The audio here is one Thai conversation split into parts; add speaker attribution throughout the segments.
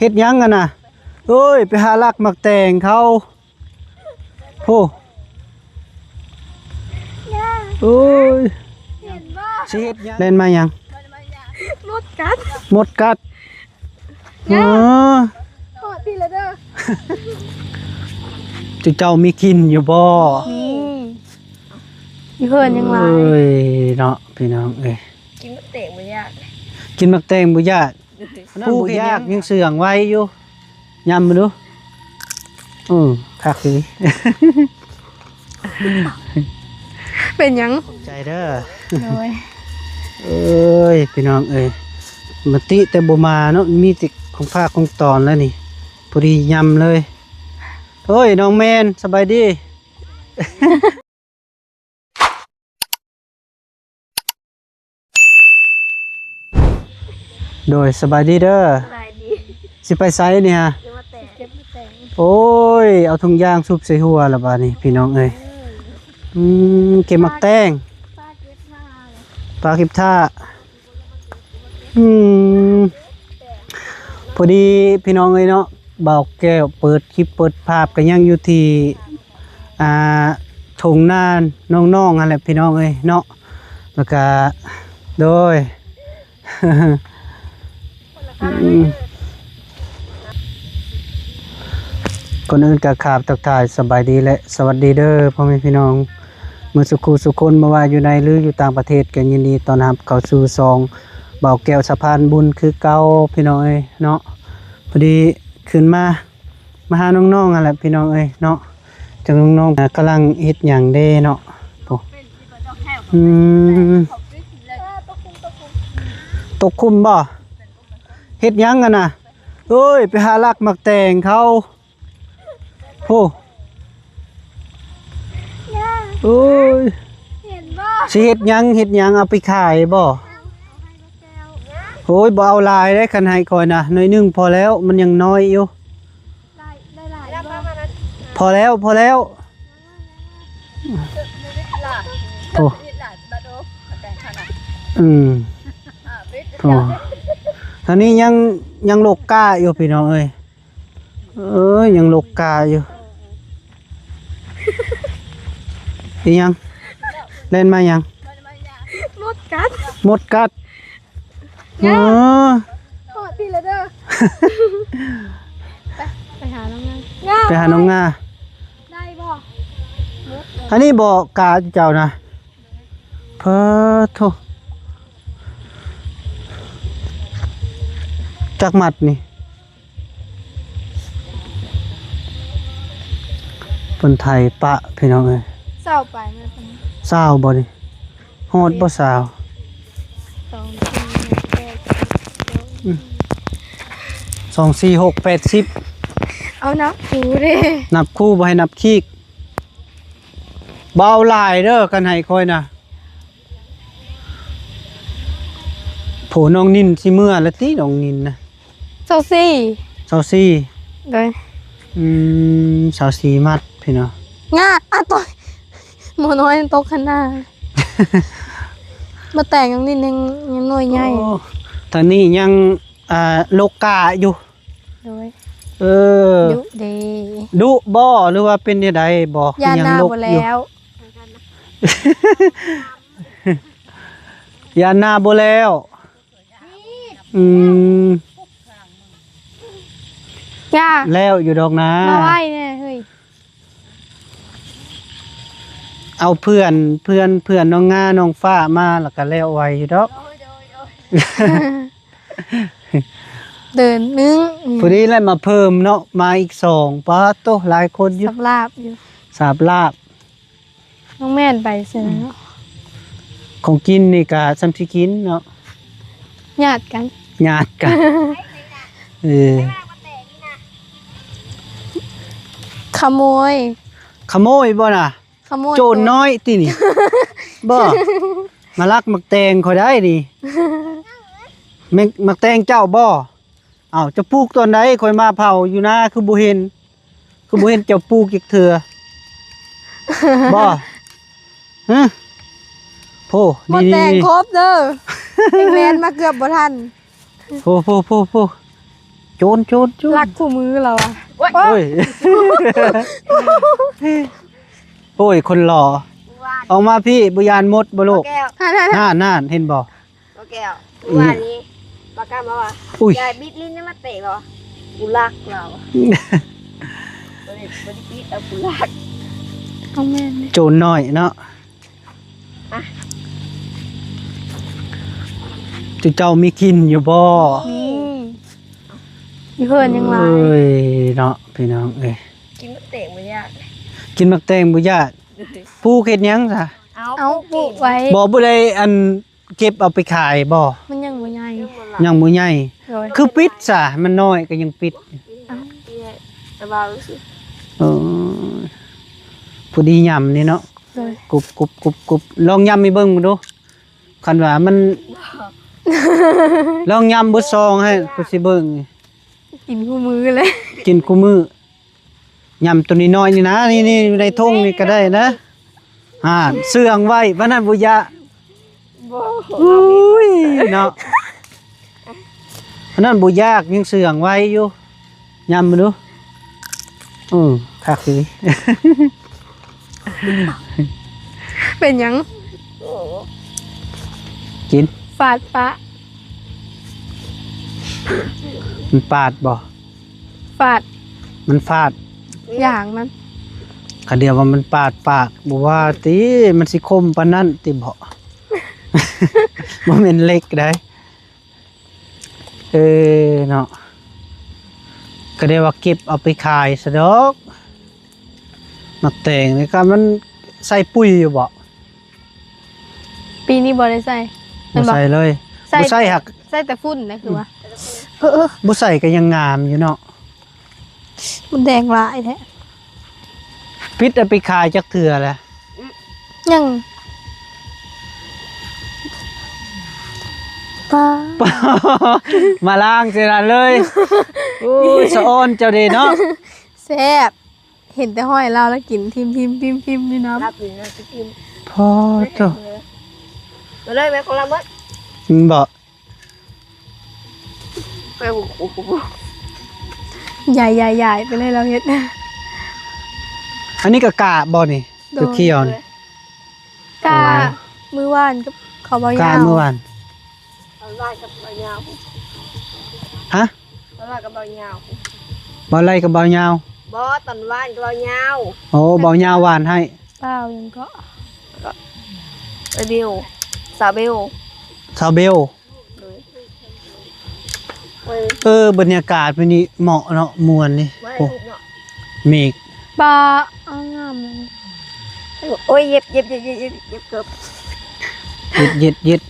Speaker 1: เฮ็ดหยังกันน่ะเอ้ยไปหาลักมักแตงเขาโอ้โอ้ยสิเฮ็ดหยังเล่นมาหยัง
Speaker 2: มดกัด
Speaker 1: หมดกัดอ๋อ
Speaker 2: พอดีแล้วเด้อ
Speaker 1: จุเจ้ามีกินอยู่บ่
Speaker 2: นี่เพิ่นยังไง
Speaker 1: เอ้ยเนาะพี่น้องเอ้ย
Speaker 2: กินมะเตงบ่ยาก
Speaker 1: กินมักแตงบ่ยากผู้ยากยังเสื่องไว้อยู่ยำมาดูคักสิ
Speaker 2: เป็นหยัง
Speaker 1: ใจเด้อ
Speaker 2: โดย
Speaker 1: เอ้ยพี่น้องเอ้ยมาติแต่บ่มาเนาะมีติของภาคของตอนแล้วนี่พอดียำเลยโอ้ยน้องแมนสบายดีโดยสบายดีเด้อสิไปไซเนี่ยโอ้ยเอาถุงยางซุบใส่หัวละบาดนี้พี่น้องเอ้ยเก็บมักแตงปลาเก็บท่าพอดีพี่น้องเอ้ยเนาะบ่าวแก้วเปิดคลิปเปิดภาพก็ยังอยู่ที่ทงนาน้องๆนั่นแหละพี่น้องเอ้ยเนาะแล้วก็โดยคนอื่นก็ขาบทักทายสบายดีและสวัสดีเด้อพ่อแม่พี่น้องเมื่อสุขสุคนมาว่าอยู่ในหรืออยู่ต่างประเทศกันยินดีต้อนรับเข้าสู่ซองเบาแก้วสะพานบุญคือเก่าพี่น้องเอ้ยเนาะพอดีขึ้นมาหาน้องๆนั่นแหละพี่น้องเอ้ยเนาะจังน้องๆกำลังเฮ็ดหยังเด้เนาะโอ้ตกคุมบ่เฮ็ดหยังกันน่ะเอ้ยไปหาลักมักแตงเขาโอ้โอ้ยสิเฮ็ดหยังเอาไปขายบ่โอ้ยบ่เอาหลายได้คันให้ก่อนนะน้อยนึงพอแล้วมันยังน้อยอยู่พอแล้วโอ้โอ้ตอนนี้ยังโลกกาอยู่พี่น้องเอ้ยยังโลกกาอยู่ยังเล่นมายัง
Speaker 2: มดกัด
Speaker 1: อ๋อ
Speaker 2: พอดีแล้วเด้อไปหาน้องงาได้บ่
Speaker 1: อันนี้บ่กาเจ้านะเพอโทจักมัดนี่คนไทยปะพี่น้องเอ้ย
Speaker 2: เศร้าไปมั้ย
Speaker 1: สาวบ่นี่ฮอดบ่สาว2 4 6 8 10
Speaker 2: เอานับคูเด้
Speaker 1: นับคู่บ่ให้นับคีกเบาหลายเด้อกันให้คอยนะโผน้องนินสิเมื่อแล้วติน้องนินนะ24
Speaker 2: ได้
Speaker 1: 24มัดพี่น้อง
Speaker 2: ง่าต่อยหมูน้อยตกข้างหน้ามาแต่งยังนิดนึงยังน้อยใหญ่
Speaker 1: ทางนี้ยังโลกาอยู่
Speaker 2: ดุเด
Speaker 1: ดุบ่หรือว่าเป็นยังไงบ่
Speaker 2: ยังลกอยู่
Speaker 1: ยานาบ่แล้วแล้วอยู่ดอกนะ
Speaker 2: มาไหวเนี่ยเฮ้ย
Speaker 1: เอาเพื่อนน้องงาน้องฟ้ามาแล้วก็แล้วไว้อยู่ดอก
Speaker 2: เดินนึง
Speaker 1: พอดีแล้วมาเพิ่มเนาะมาอีก2ป้าโตหลายคนอยู่
Speaker 2: สับลาบอยู่น้องแม่นไปเสร็จแล้ว
Speaker 1: ของกินนี่ก็ซ้ำสิกินเนาะ
Speaker 2: ญาติกันขโมย
Speaker 1: บ่น่ะโจรน้อยตินี่บ่มาลักมักแตงเขาได้นี่มักแตงเจ้าบ่จะปลูกตอนไหนค่อยมาเผาอยู่นะคือบ่เห็นเจ้าปลูกอีกเถื่อบ่ฮะโพ
Speaker 2: ดีๆแตงครบเด้อแม่นมาเกือบบ่ทัน
Speaker 1: โพโจ โจร
Speaker 2: รักคู่มือเราอ่ะ
Speaker 1: โอ้ย โอ้ยคนหล่อออกมาพี่บุยานมดบ่ลูก
Speaker 3: แก้ว
Speaker 1: น่านเห็นบ่
Speaker 3: แก้ววันนี้ปากกามาว่า
Speaker 1: อุ้ย
Speaker 3: ยายบิดลิ้นนี่มาเตะเรากูรักเราบริปิดเอากูรัก
Speaker 2: เอาแม่น
Speaker 1: โจรน้อยเนาะจุเจ้ามีกินอยู่บ่
Speaker 2: นี่มีเพื่อนยังไง
Speaker 1: เอ้ยเนาะพี่น้องเอ้ย
Speaker 3: กินมาเตะไม่ยาก
Speaker 1: กินมักแตงบ่ยากผู้เฮ็ดหยังซะ
Speaker 2: เอาปลูกไว้
Speaker 1: บ่ผู้ใดอันเก็บเอาไปขายบ่
Speaker 2: มันยังบ่ใหญ่
Speaker 1: ยังบ่ใหญ่
Speaker 2: เลย
Speaker 1: คือปิดซะมันน้อยก็ยังปิด
Speaker 3: แต่ว่ารู้สึก
Speaker 1: เออผู้ดียำนี่เนาะ
Speaker 2: เลย
Speaker 1: กุบลองยำให้เบิ่งดูคันว่ามัน ลองยำเบ่ซองให้กูสิเบิ่ง
Speaker 2: กินคู่มือเลย
Speaker 1: กินกูมื้อยำตัวนี้น้อยนี่นะนี่ในทงนี่ก็ได้นะเสื่องไว้ว่านั้นบ่ยะอุ้ยเนาะอันนั้นบ่ยากยังเสื่องไว้อยู่ยำมาดูคักสิ
Speaker 2: เป็นหยัง
Speaker 1: กิน
Speaker 2: ฟาดปะ
Speaker 1: มันปาดบ่
Speaker 2: ฟาด
Speaker 1: มันฟาด
Speaker 2: อย่างมัน
Speaker 1: คันเดียวว่ามันปาดปากบ่ว่าติมันสิคมปานนั้นติบ่ บ่แม่นเล็กได้เนาะก็ได้ว่าเก็บเอาไปขายซะดอกมักแตงนี่ก็มันใส่ปุ๋ยอยู่บ่
Speaker 2: ปีนี้บ่ได้ใส่
Speaker 1: บ่ใส่เลยบ่ใส่หัก
Speaker 2: ใส่แต่ฝุ่นนะคือว่า
Speaker 1: บ่ใส่ก็ยังงามอยู่เนาะ
Speaker 2: มันแดงหลายแท้
Speaker 1: พิษเอาไปขายจักเทื่อแหละ
Speaker 2: ยัง ปลา
Speaker 1: มาล้างเสียเลยโอ้ยสะอ้อนเจ้าเด้เนาะ
Speaker 2: แซ่บเห็นแต่ห้อยเราแล้วกินทิมนี่น้ำ
Speaker 3: รับอยู่นะจะกิน
Speaker 1: พอเจ้า
Speaker 3: มาเลยแม่ของเราเมื่อ
Speaker 1: มันบ่
Speaker 3: ไปโอ้โห
Speaker 2: ใหญ่ไปเลยเราเฮ็ด
Speaker 1: อันนี้ก็กะบ่นี่ตัวเขียวนี่
Speaker 2: กามือว่านกับเขาบ่ยาว
Speaker 1: กะเมื่อวาน
Speaker 3: ตอนว่านกับใบยาว
Speaker 1: ฮะ
Speaker 3: ตอนว่านกับใบยาว
Speaker 1: บ่ไล่กับบ่ยาว
Speaker 3: บอตอนว่านกับใบยาว
Speaker 1: โอ้บ่ยาวหวานให้
Speaker 2: เปล่ายังก็
Speaker 3: ไอเบลสาวเบล
Speaker 1: ชาวเบล บรรยากาศวันนี้เหมาะเนาะมวนนี่
Speaker 3: ไม่
Speaker 1: โอ้
Speaker 3: ถูกเนาะ
Speaker 1: เมฆ
Speaker 2: ปลาเอางามเลย
Speaker 3: โอ้ยเย็บเกือบ
Speaker 1: เย็ด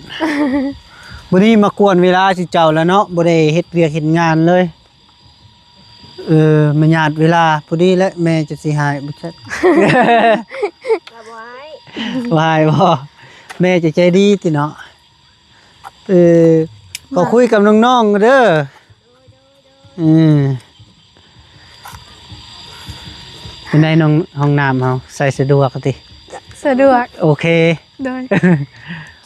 Speaker 1: วันนี้มากวนเวลาสิเจ้าแล้วเนาะบ่ได้เฮ็ดเวียกเฮ็ดงานเลยมันญาติเวลาพอดีแล้วแม่จะสิหายบ่ชัด
Speaker 3: กระบไว้
Speaker 1: วายบ่แม่จะใจดีติเนาะก็คุยกับน้องๆเด้อเป็นไดน้องห้องน้ำเฮาใส่สะดวกติ
Speaker 2: สะดวก
Speaker 1: โอเค
Speaker 2: โดย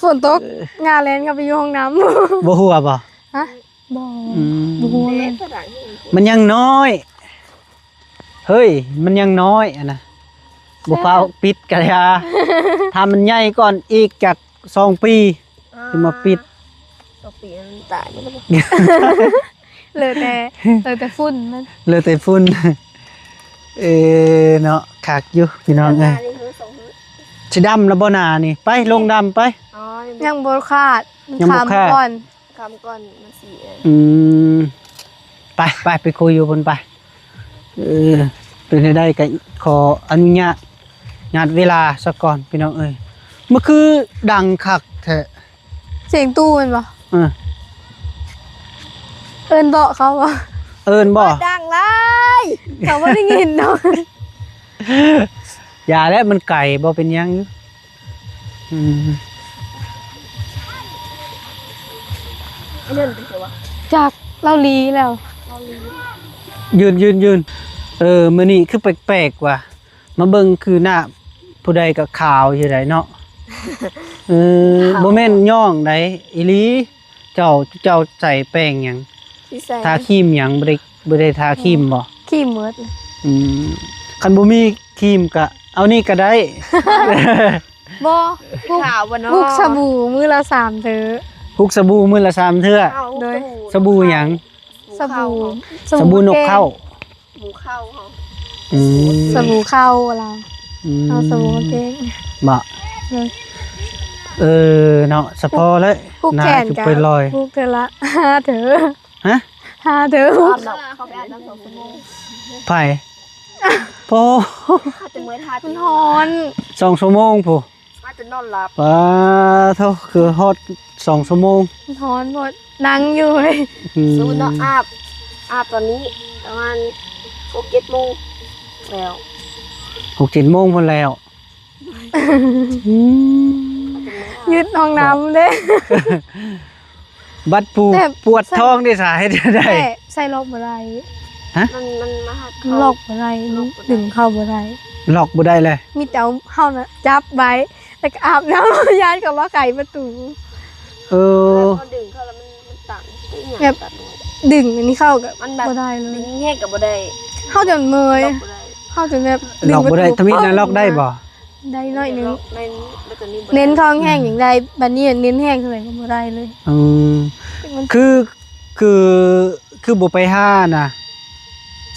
Speaker 2: ฝนตกงานเล่นกับไปอยู่ห้องน้ำ
Speaker 1: บ่หัวบ่
Speaker 2: ฮะบ่
Speaker 1: อืม
Speaker 2: บ่ฮู้เล
Speaker 3: เล็
Speaker 2: ย
Speaker 3: กกระดาษนี่
Speaker 1: มันยังน้อย เฮ้ย มันยังน้อยอะนะบ่ฟ้าวปิดกันยา ถ้ามันใหญ่ก่อนอีกจาก2 ปีจะมาปิด
Speaker 3: ตัวปีมันตายไม่ได้
Speaker 2: เลยแต่ฝุ่นมัน
Speaker 1: เหลยแต่ฝุ่น เนาะคักอยู่พี่น้องเอ้ย
Speaker 3: นี่คือสองมือ
Speaker 1: สิดำแล้วบ่นานี่ ไปลงดำไป
Speaker 3: อ๋อ
Speaker 2: ยังบ่คาดมัน
Speaker 1: ยังบ่
Speaker 2: ถาม
Speaker 1: คาด
Speaker 2: ก่อน
Speaker 3: คำก่อนมาสี่
Speaker 1: อืมไปคุยอยู่บนไปเป็นให้ได้ก็ขออนุญาตเวลาสักก่อนพี่น้องเอ้ยมันคือดังคักแท้
Speaker 2: เสียงตู้มันบ่
Speaker 1: เออ
Speaker 2: เอิ้นเบาะเขาบ่
Speaker 1: เอิ้นบ่
Speaker 3: ดังเลย
Speaker 2: เขาบ่ได้ยินเนาะ
Speaker 1: อย่าแล้วมันไก่บ่เป็นหยังอยู่อืม
Speaker 3: เล่นไปเถอะวะ
Speaker 2: จากเล่าลีแล้ว
Speaker 1: ยืนมื้อนี้คือแปลกๆว่ะมาเบิ่งคือหน้าผู้ใดก็ขาวอยู่ไดเนาะบ่แม่นย่องใดอีหลีเจ้าใส่แป้งหยัง
Speaker 2: สิใส่
Speaker 1: ทาครีมหยังบ่ได้ทาครีมบ่
Speaker 2: ขี้เมิดเลย
Speaker 1: อืมคันบ่มีครีมก็เอานี่ก็ได้
Speaker 2: บ่พวก
Speaker 3: ข่าวบ่เนาะ
Speaker 2: พวกสบู่มื้อละ3เถอะ
Speaker 1: พุกสบู่มื้อละ3เทื่อ
Speaker 3: เอา
Speaker 2: โดย
Speaker 1: สบู่หยัง
Speaker 2: สบู่
Speaker 1: สบู่นกเข้า
Speaker 3: หมูเข้าเฮา
Speaker 1: อืม
Speaker 2: สบู่เข้าเรา
Speaker 1: ม
Speaker 2: เอาสบู่มาเก่ง
Speaker 1: บ่
Speaker 2: เลย
Speaker 1: เนาะสะพอเลย
Speaker 2: พวก
Speaker 1: หน้า
Speaker 2: แขน
Speaker 1: จุ
Speaker 2: กั
Speaker 1: ไปลอย
Speaker 2: พวกเธอละ5เถอะ
Speaker 1: ฮะ
Speaker 2: 5เถอะ
Speaker 3: อาบน้ำเข้าไปอาบน้ำ2ชั่วโมง
Speaker 1: ไผโพ
Speaker 3: ถ้าจะมื้อทา
Speaker 2: มัน
Speaker 3: น
Speaker 2: ฮ้อน
Speaker 1: 2ชั่วโมงพู
Speaker 3: มาจะนอนหลับ
Speaker 1: ป้าเท่าคือฮอด2ชั่วโมง
Speaker 2: มันฮ้อนหมดนั่งอยู่เลย
Speaker 1: อืม
Speaker 3: สมมุติเนาะอาบตอนนี้ประมาณ6-7โมงแล้ว
Speaker 1: 6-7โมงพุ่นแล้วอืม
Speaker 2: ยึดห้องน้ำเด้
Speaker 1: บัดปู
Speaker 2: แต่
Speaker 1: ปวดท้องได้สาเหตุได้
Speaker 2: แต่ใส่ล็อกบ่ได้
Speaker 3: มันมาหัก
Speaker 2: ล็อกบ่ได้ดึงเข้าบ่ได้
Speaker 1: ล็อกบ่ได้เลย
Speaker 2: มีแต่เอาเฮาน่ะจับไว้แล้วก็อาบน้ำ ยานกับว่าไขประตู
Speaker 1: เอ
Speaker 3: แล้
Speaker 1: อ
Speaker 3: วพอดึงเข้าแล้วมันตัน
Speaker 2: แบบ ดึงอันนี้เข้ากับ
Speaker 3: มันแบบ
Speaker 2: บ่ได้เล
Speaker 3: ดึ
Speaker 2: ย
Speaker 3: งแห้งกับบ่ได้
Speaker 2: เฮาจนเมย
Speaker 3: ล็อกบ่ได้
Speaker 2: เฮาจนแบบ
Speaker 1: ล็อกบ่ได้
Speaker 2: ประ
Speaker 1: ทมิตนั้นล็อกได้บ่
Speaker 2: ได้น้อยหนึง
Speaker 3: ในแล้วตัวนี้บ่ได้
Speaker 2: เน้นท้องแห้งอย่างใดบัดนี้เน้นแห้งเท่าไหร่ก็บ่ได้เลย
Speaker 1: อืม
Speaker 2: มัน
Speaker 1: คือบ่ไปห้านะ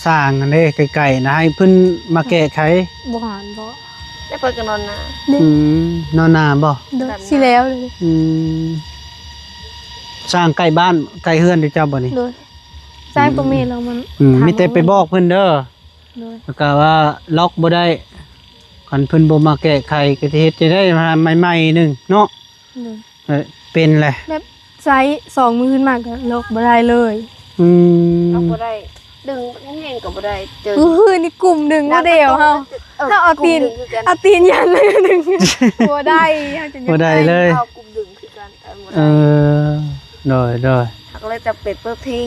Speaker 1: สร้างอันนี้ไกลๆนะให้เพิ่นมาแก้ไข
Speaker 2: บ่หานบ่
Speaker 3: ได้เปิดกันนอนนะ
Speaker 1: อืมนอนนาบ่
Speaker 2: เด้อสิแล้วเลย
Speaker 1: อืมสร้างใกล้บ้านใกล้เฮือนเจ้าบ่นี่
Speaker 2: โดยสร้างตัวเมฆแล้วมัน
Speaker 1: มีแต่ไปบอกเพิ่นเด้อ
Speaker 2: โดย
Speaker 1: แล้วก็ว่าล็อกบ่ได้คันเพิ่นบ่มาแก้ไขก็สิเฮ็ดจะได้มาใหม่ๆหนึงเนาะ
Speaker 2: โดย
Speaker 1: เป็นแหละ
Speaker 2: แบบไซส์2มือขึ้นมาก็ล็อกบ่ได้เลย
Speaker 1: อืม
Speaker 3: ล็อกบ่ได้ดึงแห้งกับบ่ได้เจอ
Speaker 2: นี่กลุ่มหนึ่งบ่เดียวเฮา ถ้าเอาตีน เอาตีนยันเลยหนึ่งบ่ได้เฮาจะ
Speaker 1: บ่ได้เลย
Speaker 3: เอากลุ่มดึงคือกัน
Speaker 1: เอ
Speaker 3: บ่ได้
Speaker 1: โดย
Speaker 3: ก็เลยจะเป็ดเปิดเพลง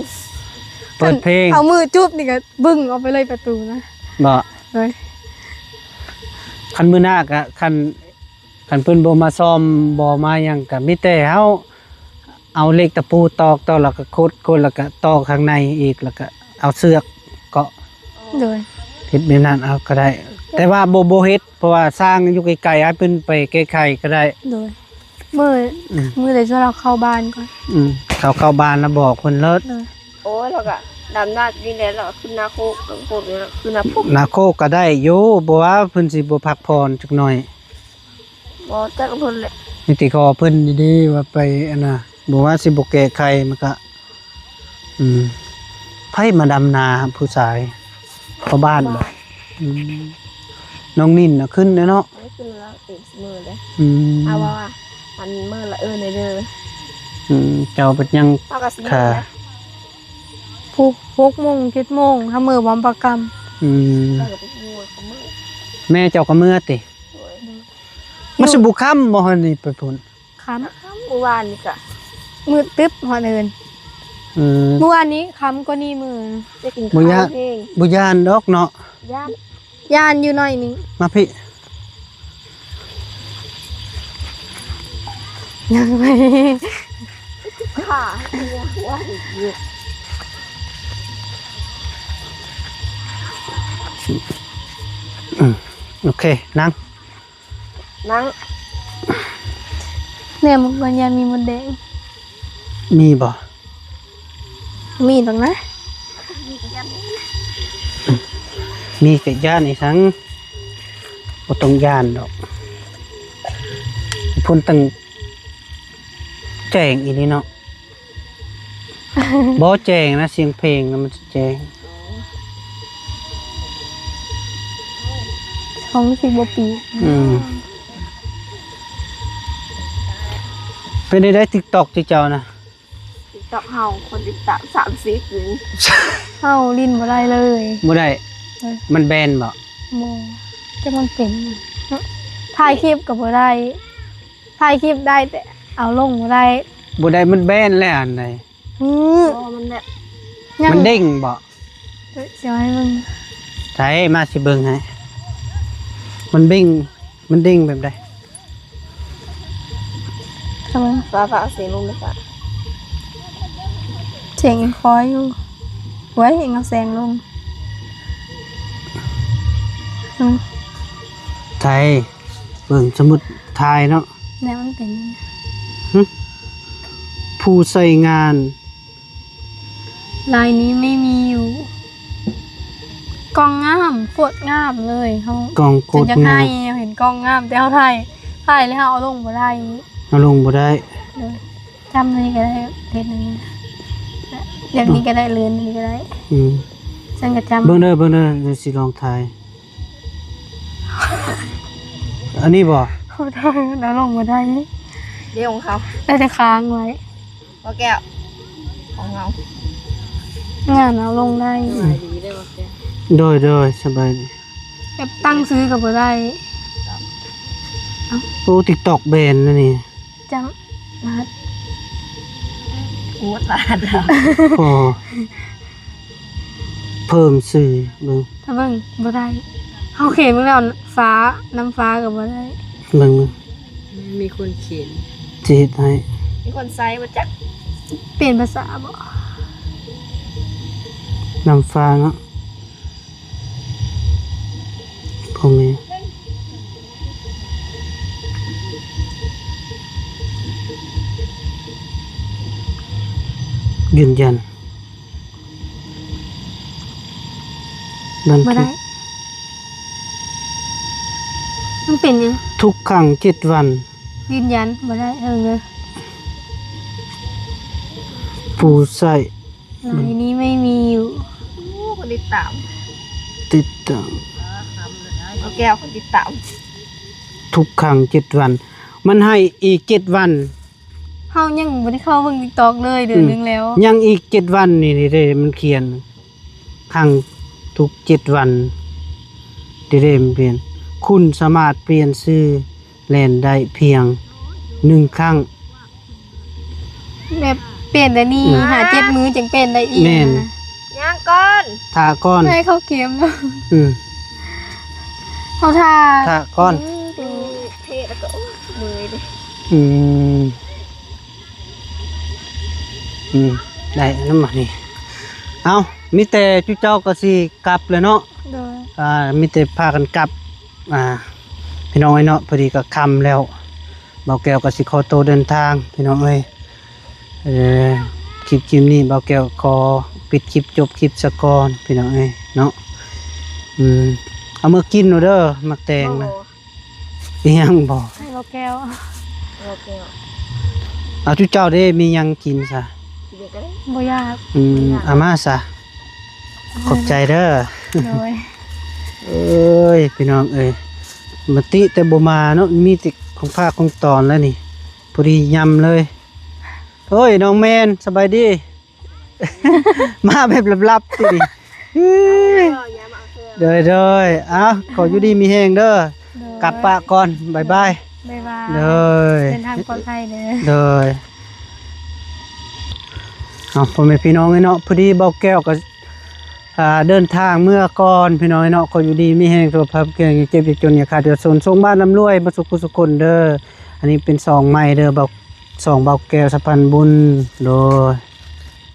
Speaker 1: เปิดเพลง
Speaker 2: เอามือจุบนี่ก็บึ้งออกไปเลยประตูนะ
Speaker 1: บ่
Speaker 2: เลย
Speaker 1: คันมื้อหน้าก็คันเพิ่นบ่มาซ่อมบ่มาหยังก็มีแต่เฮาเอาเหล็กตะปูตอกแล้วก็โคดแล้วก็ตอกข้างในอีกแล้วก็เอาเสือกเกาะ
Speaker 2: เลย
Speaker 1: เฮ็ดแบบนั้นเอาก็ได้ แต่ว่าบ่เฮ็ดเพราะว่าสร้างอยู่ไกลๆให้เพิ่นไปแก้ไขก็ได้
Speaker 2: เลยมือ
Speaker 1: อืม
Speaker 2: มือเดี๋ยวช่วยเราเข้าบ้านก่อน
Speaker 1: เข้าบ้านแล้วบอกเพิ่นเลิศ
Speaker 2: เลย
Speaker 3: โอ้ยแล้วก็ดำหน้านี่แหละแล้วก็ขึ้นหน้าโคกโคกนี่แล้วขึ้นหน้าพุก
Speaker 1: นาโคก็ได้อยู่บ่ว่าเพิ่นสิบ่พักผ่อนจักหน่อย
Speaker 3: บ่จักเพิ่นแหละ
Speaker 1: นี่ติขอเพิ่นดีๆว่าไปอันน่ะบ่ว่าสิบ่แก้ไขมันก็ไผมาดำนาผู้ชายเข้าบ้านบ่อืมน้องนิ่นน่ะขึ้นแล้วเนาะ
Speaker 3: ไม่ขึ้นแล้วเต็มมือเลย
Speaker 1: อืม
Speaker 3: เอาว่ามันมือละในเด้อ
Speaker 1: เจ้าเป็นยัง
Speaker 3: เอาก็สิ
Speaker 1: ค่ะ
Speaker 2: พุก6 โมง 7 โมงถ้ามือบอมประกรรม
Speaker 1: อืม
Speaker 3: แล้วก็ไปมือกับมือ
Speaker 1: แม่เจ้าก็เมื่อติมันสิบ่ค่ำบ่หั่นนี่ไปพุ่น
Speaker 2: ค้ำ
Speaker 3: เมื่อวานนี่ก็
Speaker 2: มืดตึ๊บหอเดิน
Speaker 1: เออ
Speaker 2: เมื่อวานนี้ค้ำก็นี่มือ
Speaker 3: จะกิน
Speaker 1: บ่
Speaker 3: ข้า
Speaker 1: ย่าน
Speaker 3: วเอง
Speaker 1: บ่ย่านดอกเนาะ
Speaker 3: ย่าน
Speaker 2: ย่านอยู่หน่อยนึง
Speaker 1: มาพี่
Speaker 2: ยังไง
Speaker 3: ค่ะว่าเยอะ
Speaker 1: โอเคนั่ง
Speaker 3: นั่ง
Speaker 2: เนี่ยมันยังมีมดแดง
Speaker 1: มีบ่
Speaker 2: มีตรงนะ
Speaker 1: มีแต่ย่านอีสังบ่ต้องย่านดอกพุ่นตั้งแจ้งอีนี่เนาะ บ่แจ้งนะเสียงเพลงนะมันแจ้ง
Speaker 2: ของ10 ปี
Speaker 1: เป็นได้ TikTok ที่เจ้านะ
Speaker 3: ตับเฮาคนติดตาม30ถึง
Speaker 2: เฮาลิ้นบ่ได้เลย
Speaker 1: บ่ได้ มันแบนบ่
Speaker 2: บ่จะมันเป็นถ่ายคลิปก็บ่ได้ถ่ายคลิปได้แต่เอาลงบ่ได้
Speaker 1: บ่ได้มันแบนแล้วอันใด
Speaker 2: อือ
Speaker 3: เพราะมันแบบ
Speaker 2: ยัง
Speaker 1: มันเด้งบ่
Speaker 2: เดี๋ยวให้มัน
Speaker 1: ใช่มาสิเบิ่งให้มันเด้งแบบใด
Speaker 2: ทำไม
Speaker 3: ฟ้าเสียงลงเลยค่ะ
Speaker 2: ส เสียงยังคอยอยู่ไว้เองเอาแสงลงอืม
Speaker 1: ไทยเบิ่งสมุดไทยเนาะ
Speaker 2: แล้วมันเป็น
Speaker 1: ผู้ใส่งาน
Speaker 2: ลายนี้ไม่มีอยู่กองงามโคตรงามเลยเขา
Speaker 1: กองโค
Speaker 2: จะ
Speaker 1: ต
Speaker 2: จะ
Speaker 1: รงา
Speaker 2: ให้
Speaker 1: ม
Speaker 2: เห็นกองงามแต่เขาถ่ายแล้วเขาเอาลงบ่ได้
Speaker 1: เอาลงบ่ได้
Speaker 2: เลยจำเลยก็ได้เทศนี้อย่างนี้ก็ได้เรือนนี้ก็ได้
Speaker 1: อืม
Speaker 2: ฉันก็จำ
Speaker 1: เบิ่งเด้อเดี๋ยวสิลองทายอันนี้บ่
Speaker 2: เขาถ่ายแล้วลงบ่ได้
Speaker 3: เดี๋ยวของเขา
Speaker 2: ได้แต่ค้างไว้
Speaker 3: บ่แก้วของเรา
Speaker 2: งานเอาลงได้
Speaker 3: สบายดีได้บ่แก้ว
Speaker 1: โดยสบายดี
Speaker 2: แบบตั้งซื้อกับบ่ได้
Speaker 1: โอ้ TikTok แบนนั่นนี่
Speaker 2: จำมา
Speaker 3: กูว่าตาดแล้ว
Speaker 1: พอเพิ่มสื่อเบิ่ง
Speaker 2: ถ้าเบิ่งบ่ได้เขาเขียนเมื่อแล้วฟ้าน้ำฟ้ากับบ่ได้
Speaker 1: เบิ่ง
Speaker 3: มีคนเขียน
Speaker 1: สิเฮ็ดให้
Speaker 3: มีคนไซส์บ่จัก
Speaker 2: เปลี่ยนภาษาบ่
Speaker 1: น้ำฟ้าเนาะพ่อแม่ยืนยันบัน
Speaker 2: บ่
Speaker 1: ทึ
Speaker 2: ได้
Speaker 1: ก
Speaker 2: มันเป็นยัง
Speaker 1: ทุกครั้ง7 วัน
Speaker 2: ยืนยันบ่ได้เลย
Speaker 1: ผู้ใส่
Speaker 2: ลายนี้ไม่มีอยู่
Speaker 3: โอ้คนติดตาม
Speaker 1: ติดตาม
Speaker 3: บ่แก้วคนติดตาม
Speaker 1: ทุกครั้ง7 วัน มันให้อีก7 วัน
Speaker 2: เฮายังบ่ได้เข้าเบิ่ง TikTok เลยเดือนนึงแล้ว
Speaker 1: ยังอีก7 วันนี่เด้มันเขียนครั้งทุก7 วันเด้มันเปลี่ยน คุณสามารถเปลี่ยนชื่อแลนได้เพียง1 ครั้ง
Speaker 2: แบบเปลี่ยนแต่นี่หา7มื้อจังเป็นได้อีก
Speaker 1: แม่น
Speaker 2: นะ
Speaker 3: ย่างก่อน
Speaker 1: ถ้าก่อน
Speaker 2: ให้เขาเกมแล้ว
Speaker 1: อืม
Speaker 2: เขาทา
Speaker 1: ถ้าก่อน
Speaker 3: ดูเทแล้วก็โอ้มือดิ
Speaker 1: อืมได้น้ำมันนี่เอามีแต่จุเจ้าก็สิกลับเลยเนาะ
Speaker 2: โดย
Speaker 1: มีแต่พากันกลับพี่น้องไอ้เนาะพอดีก็ค่ำแล้วเบาแก้วก็สิขอตัวเดินทางพี่น้องเอ้ยคลิปนี้เบาแก้วขอปิดคลิปจบคลิปซะก่อนพี่น้องเอ้ยเนาะเอามากินหนูเด้อมักแตงนะอีหยังบ่
Speaker 2: ให้เราแก้ว
Speaker 3: บ่แก้ว
Speaker 1: เอาจุเจ้าได้มีหยังกินซะ
Speaker 3: กินก็ได้
Speaker 2: บ่ยาก
Speaker 1: อามาซะขอบใจเด้อ
Speaker 2: โดย
Speaker 1: เอ้ยพี่น้องเอ้ยมาติแต่บ่มาเนาะมีติของภาคของตอนแล้วนี่พอดียำเลยโอ้ยน้องแมนสบายดี มาแบบลับๆติดิเฮ้ย
Speaker 3: ก็อย่ามาเอาเครื่อง
Speaker 1: เด้อๆเอาขออยู่ดีมีแฮงเด้อ
Speaker 2: โดย
Speaker 1: กลับปะก่อนบ๊ายบาย
Speaker 2: บ๊ายบาย
Speaker 1: เด้อ
Speaker 2: เดินทางปลอดภัยเด้อ
Speaker 1: เด้อเอาพ่อแม่พี่น้องเอ้ยเนาะพอดีเบาแก้วก็เดินทางเมื่อก่อนพี่น้อยเนาะขออยู่ดีมีแห้งสุขภาพแข็งเจ็บจนอย่าขาดเดือดร้อนทรงบ้านลำรวยมาสุขสุขคนเด้ออันนี้เป็นซองใหม่เด้อเบาซองเบาแก้วสะพานบุญโดย